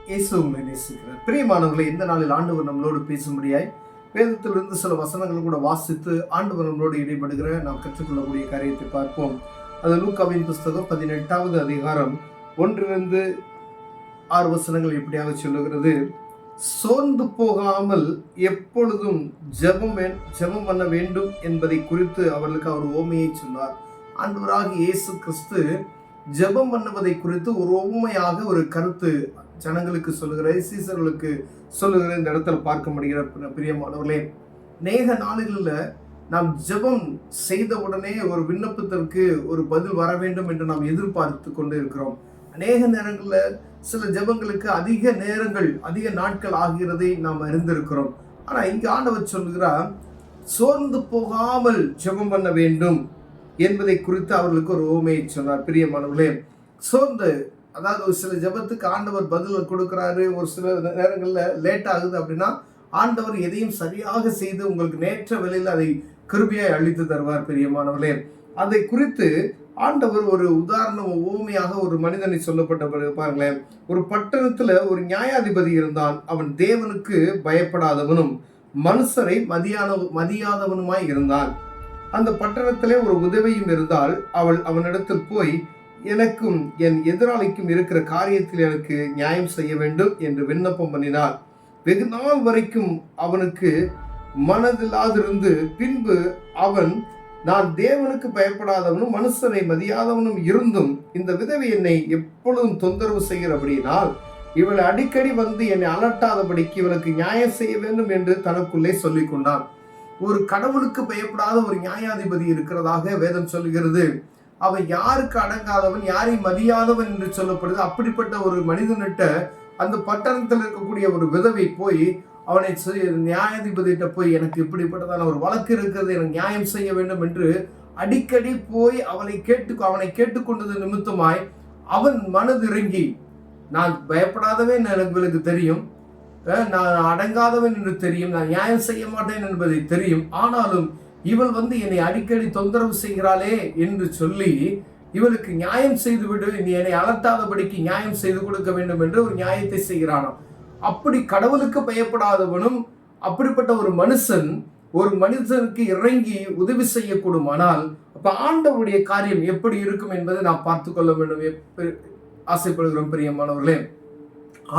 இயேசு உங்களை நேசிக்கிறார். பிரியமானவர்களே, இந்த நாளில் ஆண்டவர் நம்மளோடு பேசும்படியாய் வேதத்திலிருந்து சில வசனங்கள் கூட வாசித்து ஆண்டவர் நம்மளோடு இடைபடுகிற நாம் கற்றுக்கொள்ளக்கூடிய காரியத்தை பார்ப்போம். அது லூக்காவின் புஸ்தகம் 18வது அதிகாரம் 1-6 வசனங்கள் இப்படியாக சொல்லுகிறது. சோர்ந்து போகாமல் எப்பொழுதும் ஜெபம் பண்ண வேண்டும் என்பதை குறித்து அவர்களுக்கு அவர் உவமையை சொன்னார். ஆண்டவராகிய இயேசு கிறிஸ்து ஜெபம் பண்ணுவதை குறித்து ஒரு உவமையாக ஒரு கருத்து ஜனங்களுக்கு சொல்லுகிற, சீசர்களுக்கு சொல்லுகிற இந்த இடத்துல பார்க்க முடிகிற பிரியமானவர்களே, அநேக நாடுகளில் நாம் ஜெபம் செய்த உடனே ஒரு விண்ணப்பத்திற்கு ஒரு பதில் வர வேண்டும் என்று நாம் எதிர்பார்த்து கொண்டு இருக்கிறோம். அநேக நேரங்களில் சில ஜெபங்களுக்கு அதிக நாட்கள் ஆகிறதை நாம் அறிந்திருக்கிறோம். ஆனால் இங்கே ஆண்டவர் சொல்லுகிறார், சோர்ந்து போகாமல் ஜெபம் பண்ண வேண்டும் என்பதை குறித்து அவர்களுக்கு ஒரு உவமையை சொன்னார். பிரியமானவர்களே, அதாவது ஒரு சில ஜெபத்துக்கு ஆண்டவர் பதில் கொடுக்கிறாரு, ஒரு சில நேரங்களில் லேட் ஆகுது அப்படின்னா ஆண்டவர் எதையும் சரியாக செய்து உங்களுக்கு நேற்ற வேளையில் அதை கிருபையாய் அளித்து தருவார். பிரியமானவர்களே, அதை குறித்து ஆண்டவர் ஒரு உவமையாக ஒரு மனிதனை சொல்லப்பட்ட பாருங்களேன். ஒரு பட்டணத்துல ஒரு நியாயாதிபதி இருந்தான். அவன் தேவனுக்கு பயப்படாதவனும் மனுஷரை மதியாதவனுமாய் இருந்தான். அந்த பட்டணத்திலே ஒரு உதவியும் இருந்தால் அவனிடத்தில் போய், எனக்கும் என் எதிராளிக்கும் இருக்கிற காரியத்தில் எனக்கு நியாயம் செய்ய வேண்டும் என்று விண்ணப்பம் பண்ணினார். வெகு நாள் வரைக்கும் அவனுக்கு மனதில்லாதிருந்து பின்பு அவன், நான் தேவனுக்கு பயப்படாதவனும் மனுஷனை மதியாதவனும் இருந்தும் இந்த விதவை என்னை எப்பொழுதும் தொந்தரவு செய்கிறபடியினால் இவள் அடிக்கடி வந்து என்னை அலட்டாதபடிக்கு இவளுக்கு நியாயம் செய்ய வேண்டும் என்று தனக்குள்ளே சொல்லிக் கொண்டான். ஒரு கடவுளுக்கு பயப்படாத ஒரு நியாயாதிபதி இருக்கிறதாக வேதம் சொல்லுகிறது. அவன் யாருக்கு அடங்காதவன், யாரை மதியாதவன் என்று சொல்லப்படுது. அப்படிப்பட்ட ஒரு மனிதனிட்ட அந்த பட்டணத்தில் இருக்கக்கூடிய ஒரு விதவை போய் அவனை நியாயாதிபதியிட்ட போய், எனக்கு இப்படிப்பட்டதான ஒரு வழக்கு இருக்கிறது, எனக்கு நியாயம் செய்ய வேண்டும் என்று அடிக்கடி போய் அவனை கேட்டுக்கொண்டது நிமித்தமாய் அவன் மனதிறங்கி, நான் பயப்படாதவன் எனக்கு தெரியும், நான் அடங்காதவன் என்று தெரியும், நான் நியாயம் செய்ய மாட்டேன் என்பதை தெரியும், ஆனாலும் இவள் வந்து என்னை அடிக்கடி தொந்தரவு செய்கிறாளே என்று சொல்லி இவளுக்கு நியாயம் செய்துவிடு, நீ என்னை அலட்டாதபடிக்கு நியாயம் செய்து கொடுக்க வேண்டும் என்று ஒரு நியாயத்தை செய்கிறானாம். அப்படி கடவுளுக்கு பயப்படாதவனும் அப்படிப்பட்ட ஒரு மனுஷனுக்கு இறங்கி உதவி செய்யக்கூடுமானால் அப்ப ஆண்டவருடைய காரியம் எப்படி இருக்கும் என்பதை நாம் பார்த்து கொள்ள வேண்டும் ஆசைப்படுகிறோம். பிரியமானவர்களே,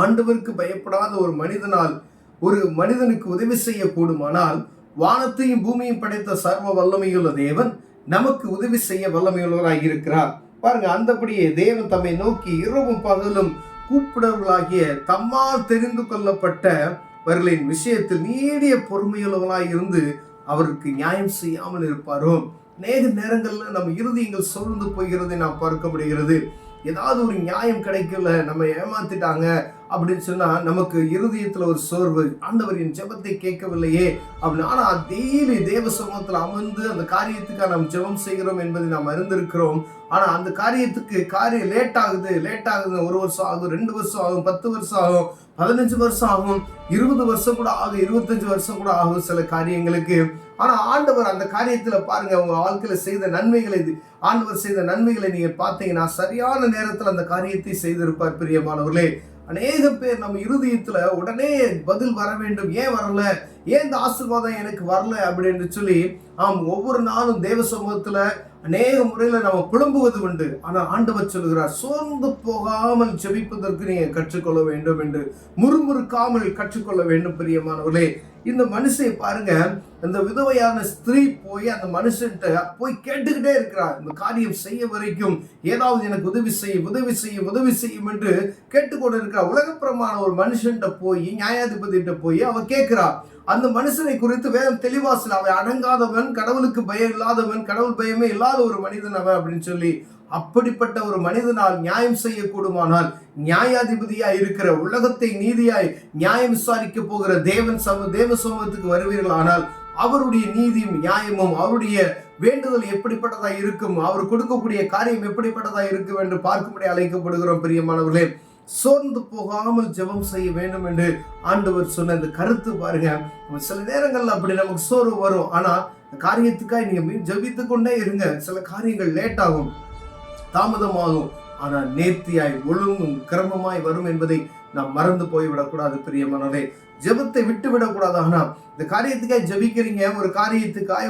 ஆண்டவருக்கு பயப்படாத ஒரு மனிதனுக்கு உதவி செய்யக்கூடுமானால் வானத்தையும் பூமியும் படைத்த சர்வ வல்லமையுள்ள தேவன் நமக்கு உதவி செய்ய வல்லமையுள்ளவராக இருக்கிறார். பாருங்க, அந்தபடியே தேவன் தம்மை நோக்கி இரவும் பகலும் கூப்பிடவர்களாகிய தம்மால் தெரிந்து கொள்ளப்பட்டவர்களின் விஷயத்தில் நீடிய பொறுமையுள்ளவர்களாக இருந்து அவருக்கு நியாயம் செய்யாமல் இருப்பாரோ. அநேக நேரங்களில் நம்ம இருதயங்கள் சோர்ந்து போகிறதை நாம் பார்க்க முடிகிறது. ஏதாவது ஒரு நியாயம் கிடைக்கல, நம்ம ஏமாத்திட்டாங்க அப்படின்னு சொன்னா நமக்கு இருதயத்துல ஒரு சோர்வு, ஆண்டவரின் ஜெபத்தை கேட்கவில்லையே அப்படின்னு. ஆனா டெய்லி தேவ சமூகத்துல அமர்ந்து அந்த காரியத்துக்காக நாம் ஜெபம் செய்கிறோம் என்பதை நாம் அறிந்திருக்கிறோம். ஆனா அந்த காரியம் லேட் ஆகுது. 1 வருஷம் ஆகும், 2 வருஷம் ஆகும், 10 வருஷம் ஆகும், 15 வருஷம் ஆகும், 20 வருஷம் கூட ஆகும், 25 வருஷம் கூட ஆகும் சில காரியங்களுக்கு. ஆனா ஆண்டவர் அந்த காரியத்துல பாருங்க, உங்க வாழ்க்கையில செய்த நன்மைகளை நீங்க பார்த்தீங்கன்னா சரியான நேரத்துல அந்த காரியத்தை செய்திருப்பார். பிரியமானவர்களே, அநேக பேர் நம்ம இருதயத்துல உடனே பதில் வர வேண்டும், ஏன் வரல, ஏன் இந்த ஆசீர்வாதம் எனக்கு வரல அப்படின்னு சொல்லி ஒவ்வொரு நாளும் தேவ சமூகத்துல அநேக முறையில நம்ம புலம்புவது உண்டு. ஆனால் ஆண்டவர் சொல்லுகிறார், சோர்ந்து போகாமல் ஜெபிப்பதற்கு நீங்க கற்றுக்கொள்ள வேண்டும் என்று, முறுமுறுக்காமல் கற்றுக்கொள்ள வேண்டும். பிரியமானவர்களே, இந்த மனுஷனை பாருங்க, அந்த விதவையான ஸ்திரீ போய் அந்த மனுஷன்ட்ட போய் கேட்டுக்கிட்டே இருக்கிறார். இந்த காரியம் செய்ய வரைக்கும் ஏதாவது எனக்கு உதவி செய்யும் என்று கேட்டுக்கொண்டு இருக்கிறார். உலகப்புறமான ஒரு மனுஷன்ட்ட போய், நியாயாதிபதிட்ட போய் அவ கேட்கிறார். அந்த மனுஷனை குறித்து வேதம் தெளிவாசல், அவன் அடங்காதவன், கடவுளுக்கு பயம் இல்லாதவன், கடவுள் பயமே இல்லாத ஒரு மனிதன் அவன் அப்படின்னு சொல்லி. அப்படிப்பட்ட ஒரு மனிதனால் நியாயம் செய்யக்கூடுமானால் நியாயாதிபதியா இருக்கிற, உலகத்தை நீதியாய் நியாயம் விசாரிக்க போகிற தேவ சமூகத்துக்கு வருவீர்கள். ஆனால் அவருடைய நீதியும் நியாயமும் அவருடைய வேண்டுதல் எப்படிப்பட்டதா இருக்கும், அவர் கொடுக்கக்கூடிய காரியம் எப்படிப்பட்டதா இருக்கும் என்று பார்க்கும்படி அழைக்கப்படுகிறோம். பிரியமானவர்களே, சோர்ந்து போகாமல் ஜெபம் செய்ய வேண்டும் என்று ஆண்டவர் சொன்ன இந்த கருத்து பாருங்க. சில நேரங்கள்ல அப்படி நமக்கு சோர்வு வரும். ஆனா காரியத்துக்காக நீங்க ஜெபித்து கொண்டே இருங்க. சில காரியங்கள் லேட் ஆகும், தாமதமாகும். ஆனால் நேர்த்தியாய் ஒழுங்கும் கிரமமாய் வரும் என்பதை நாம் மறந்து போய்விடக்கூடாது பிரியமானவர்களே. ஜெபத்தை விட்டு விடக்கூடாது. ஆனால் இந்த காரியத்துக்காய் ஜெபிக்கிறீங்க, ஒரு காரியத்துக்காய்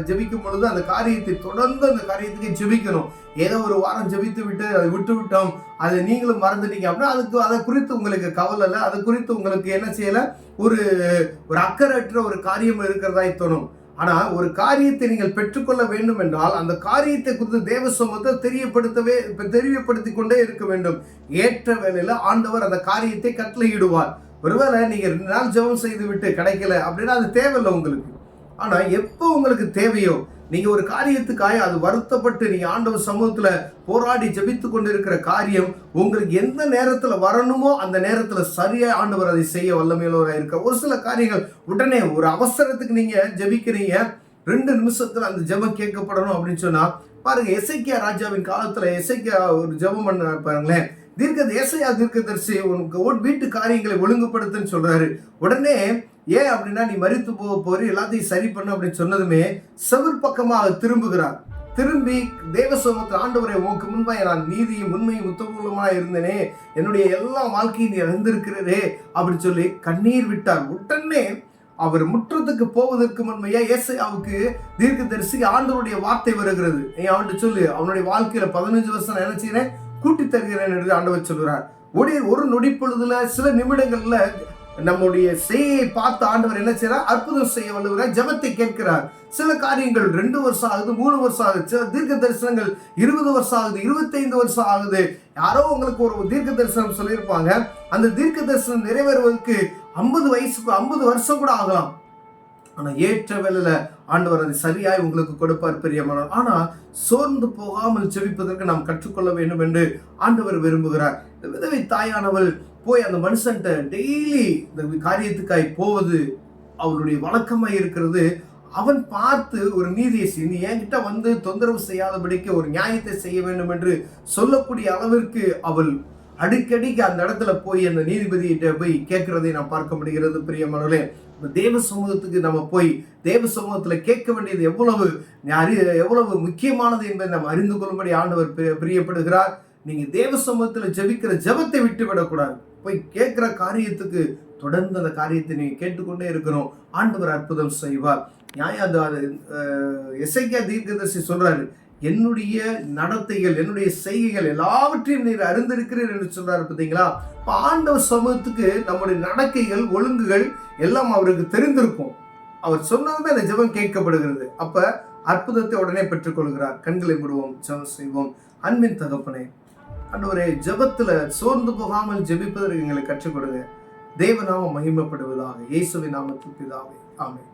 ஜெபிக்கும் பொழுது அந்த காரியத்தை தொடர்ந்து அந்த காரியத்துக்கு ஜெபிக்கணும். ஏதோ ஒரு வாரம் ஜெபித்து விட்டு அதை விட்டு விட்டோம், அதை நீங்களும் மறந்துட்டீங்க அப்படின்னா அதை குறித்து உங்களுக்கு கவலை இல்லை, அது குறித்து உங்களுக்கு என்ன செய்யலை, ஒரு அக்கறையற்ற ஒரு காரியம் இருக்கிறதாய் தோணும். ஆனா ஒரு காரியத்தை நீங்கள் பெற்றுக்கொள்ள வேண்டும் என்றால் அந்த காரியத்தை குறித்து தேவ சமூகத்தை தெரியப்படுத்தி கொண்டே இருக்க வேண்டும். ஏற்ற வேளையில ஆண்டவர் அந்த காரியத்தை கட்டளையிடுவார். ஒருவேளை நீங்க 2 நாள் ஜெபம் செய்து விட்டு கிடைக்கல அப்படின்னா அது தேவையில்லை உங்களுக்கு. ஆனா எப்போ உங்களுக்கு தேவையோ, நீங்க ஒரு காரியத்துக்காக அது வருத்தப்பட்டு நீங்க ஆண்டவர் சமூகத்துல போராடி ஜெபித்து கொண்டு இருக்கிற காரியம் உங்களுக்கு எந்த நேரத்துல வரணுமோ அந்த நேரத்துல சரியா ஆண்டவர் அதை செய்ய வல்லமையுள்ளவராக இருக்க. ஒரு சில காரியங்கள் உடனே ஒரு அவசரத்துக்கு நீங்க ஜெபிக்கிறீங்க, 2 நிமிஷத்துல அந்த ஜெபம் கேட்கப்படணும் அப்படின்னு சொன்னா பாருங்க, எசேக்கியா ராஜாவின் காலத்துல எசேக்கியா ஒரு ஜெபம் பண்ண பாருங்களேன். ஏசாயா தீர்க்கதரிசி உனக்கு வீட்டு காரியங்களை ஒழுங்குபடுத்துன்னு சொல்றாரு. உடனே ஏன் அப்படின்னா நீ மரித்து போறி எல்லாத்தையும் சரி பண்ண அப்படின்னு சொன்னதுமே செவர் பக்கமாக திரும்புகிறார். திரும்பி தேவ சமூகத்தில் ஆண்டவரே உனக்கு முன்பாக நான் நீதியும் உண்மையும் உத்தமமா இருந்தேனே, என்னுடைய எல்லா வாழ்க்கையும் நீ அறிந்திருக்கிறதே அப்படின்னு சொல்லி கண்ணீர் விட்டார். உடனே அவர் முற்றத்துக்கு போவதற்கு முன்மையா ஏசாயாவுக்கு தீர்க்கதரிசி ஆண்டவருடைய வார்த்தை வருகிறது. அவன்கிட்ட சொல்லு, அவனுடைய வாழ்க்கையில 15 வருஷம் நான் என்ன செய்யறேன், கூட்டி தருகிறேன் என்று ஆண்டவர் சொல்கிறார். ஒரு நொடி பொழுதுல சில நிமிடங்கள்ல நம்முடைய செய்யை பார்த்து ஆண்டவர் என்ன செய்யறார், அற்புதம் செய்ய வல்லுகிறார். ஜெபத்தை கேட்கிறார். சில காரியங்கள் 2 வருஷம் ஆகுது, 3 வருஷம் ஆகுது, சில தீர்க்க தரிசனங்கள் 20 வருஷம் ஆகுது, 25 வருஷம் ஆகுது. யாரோ உங்களுக்கு ஒரு தீர்க்க தரிசனம் சொல்லியிருப்பாங்க, அந்த தீர்க்க தரிசனம் நிறைவேறுவதற்கு 50 வருஷம் கூட ஆகலாம். ஆனா ஏற்ற வேளையில ஆண்டவர் அதை சரியாய் உங்களுக்கு கொடுப்பார் பிரியமானவர். ஆனா சோர்ந்து போகாமல் ஜெபிப்பதற்கு நாம் கற்றுக்கொள்ள வேண்டும் என்று ஆண்டவர் விரும்புகிறார். இந்த விதவை தாயானவள் போய் அந்த மனுஷன்ட்ட டெய்லி இந்த காரியத்துக்காய் போவது அவளுடைய வழக்கமாய் இருக்கிறது. அவன் பார்த்து ஒரு நீதியை நீ என்கிட்ட வந்து தொந்தரவு செய்யாதபடிக்கு ஒரு நியாயத்தை செய்ய வேண்டும் என்று சொல்லக்கூடிய அளவிற்கு அவள் அடிக்கடிக்கு அந்த இடத்துல போய் அந்த நீதிபதியிட்ட போய் கேட்கிறதை நாம் பார்க்க முடிகிறது பிரியமானவர்களே. தேவ சமூகத்துக்கு நம்ம போய் தேவ சமூகத்துல கேட்க வேண்டியது எவ்வளவு முக்கியமானது என்பதை நாம் அறிந்து கொள்ளும்படி ஆண்டவர் பிரியப்படுகிறார். நீங்க தேவ சமூகத்துல ஜெபிக்கிற ஜெபத்தை விட்டு விடக்கூடாது. போய் கேட்கிற காரியத்துக்கு தொடர்ந்து அந்த காரியத்தை நீங்க கேட்டுக்கொண்டே இருக்கணும். ஆண்டவர் அற்புதம் செய்வார். எசேக்கியா தீர்க்கதரிசி சொல்றாரு, என்னுடைய நடத்தைகள் என்னுடைய செய்கைகள் எல்லாவற்றையும் நீர் அறிந்திருக்கிறீர் என்று சொல்றாரு. பார்த்தீங்களா? ஆண்டவர் சமூகத்துக்கு நம்முடைய நடக்கைகள் ஒழுங்குகள் எல்லாம் அவருக்கு தெரிந்திருக்கும். அவர் சொன்னதுமே அந்த ஜெபம் கேட்கப்படுகிறது. அப்ப அற்புதத்தை உடனே பெற்றுக்கொள்கிறார். கண்களை மூடுவோம், ஜெபம் செய்வோம். அன்பின் தகப்பனே, ஆண்டவரே, ஜெபத்துல சோர்ந்து போகாமல் ஜெபிப்பதற்கு எங்களுக்கு கற்றுக் கொடுங்க. தேவ நாமம் மகிமைப்படுவதாக. இயேசுவின் நாமத்தில் பிதாவே, ஆமென்.